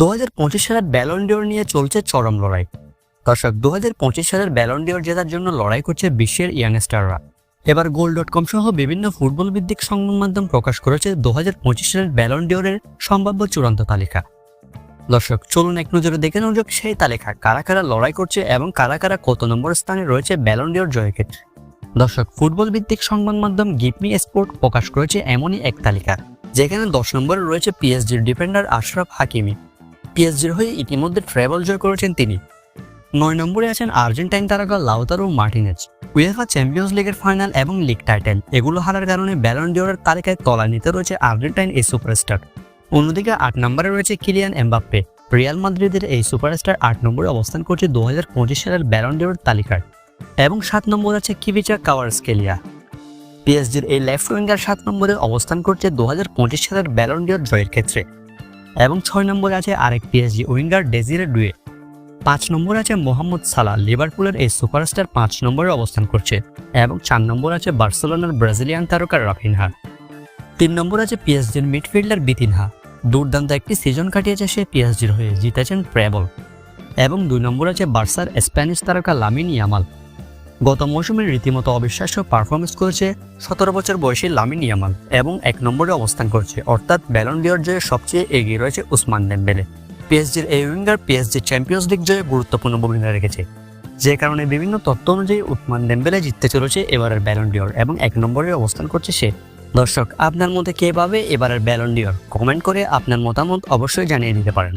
2025 সালের Ballon d'Or নিয়ে চলছে চরম লড়াই। দর্শক, 2025 সালের ব্যালন ডিওর জেতার জন্য লড়াই করছে বিশ্বের ইয়াংস্টাররা। এবার গোল.কম সহ বিভিন্ন ফুটবল ভিত্তিক সংবাদ মাধ্যম প্রকাশ করেছে 2025 সালের ব্যালন ডিওরের সম্ভাব্য চূড়ান্ত তালিকা। দর্শক, চলুন এক নজরে দেখে নেওয়া যাক সেই তালিকা, কারা কারা লড়াই করছে এবং কারা কারা কত নম্বর স্থানে রয়েছে ব্যালন ডিওর জয়ের ক্ষেত্রে। দর্শক, ফুটবল ভিত্তিক সংবাদ মাধ্যম গিভ মি স্পোর্ট প্রকাশ করেছে এমনই এক তালিকা, যেখানে 10 নম্বরে রয়েছে পিএসজির ডিফেন্ডার আশরাফ হাকিমি। পিএসজির হয়ে ইতিমধ্যে ট্রেবল জয় করেছেন তিনি। 9 নম্বরে আছেন আর্জেন্টাইন তারকা লাউতারো মার্টিনেজ। উয়েফা চ্যাম্পিয়ন্স লিগের ফাইনাল এবং লিগ টাইটেল এগুলো হারার কারণে ব্যালন ডিওরের তালিকায় তলানিতে রয়েছে আর্জেন্টাইন এই সুপারস্টার। অন্যদিকে 8 নম্বরে রয়েছে কিলিয়ান এমবাপ্পে। রিয়াল মাদ্রিদের এই সুপারস্টার 8 নম্বরে অবস্থান করছে 2025 সালের ব্যালন ডিওরের তালিকায়। এবং 7 নম্বরে আছে কিভিচা কাভারাটস্কেলিয়া। পিএসজির এই লেফট উইঙ্গার 7 নম্বরে অবস্থান করছে 2025 সালের ব্যালন ডিওর জয়ের ক্ষেত্রে। এবং 6 নম্বরে আছে আরেক পিএসজি উইঙ্গার ডেজিরে ডুয়ে। 5 নম্বরে আছে মোহাম্মদ সালাহ, লিভারপুলের এই সুপারস্টার 5 নম্বরে অবস্থান করছে। এবং 4 নম্বরে আছে বার্সেলোনার ব্রাজিলিয়ান তারকা রাফিনহা। 3 নম্বরে আছে পিএসজির মিডফিল্ডার বিতিনহা। দুর্দান্ত একটি সিজন কাটিয়েছে সে পিএসজির হয়ে, জিতেছেন ট্রেবল। এবং 2 নম্বরে আছে বার্সার স্প্যানিশ তারকা লামিন ইয়ামাল। গত মৌসুমে রীতিমতো অবিশ্বাস্য পারফরমেন্স করেছে 17 বছর বয়সী লামিন ইয়ামাল এবং 1 নম্বরে অবস্থান করছে, অর্থাৎ ব্যালন ডিওর জয়ে সবচেয়ে এগিয়ে রয়েছে উসমান দেমবেলে। পিএসজির এই উইঙ্গার পিএসজি চ্যাম্পিয়ন্স লিগ জয়ে গুরুত্বপূর্ণ ভূমিকা রেখেছে, যে কারণে বিভিন্ন তথ্য অনুযায়ী উসমান দেমবেলে জিততে চলেছে এবারের ব্যালন ডিওর এবং 1 নম্বরে অবস্থান করছে সে। দর্শক, আপনার মতে কে পাবে এবারের ব্যালন ডিওর? কমেন্ট করে আপনার মতামত অবশ্যই জানিয়ে দিতে পারেন।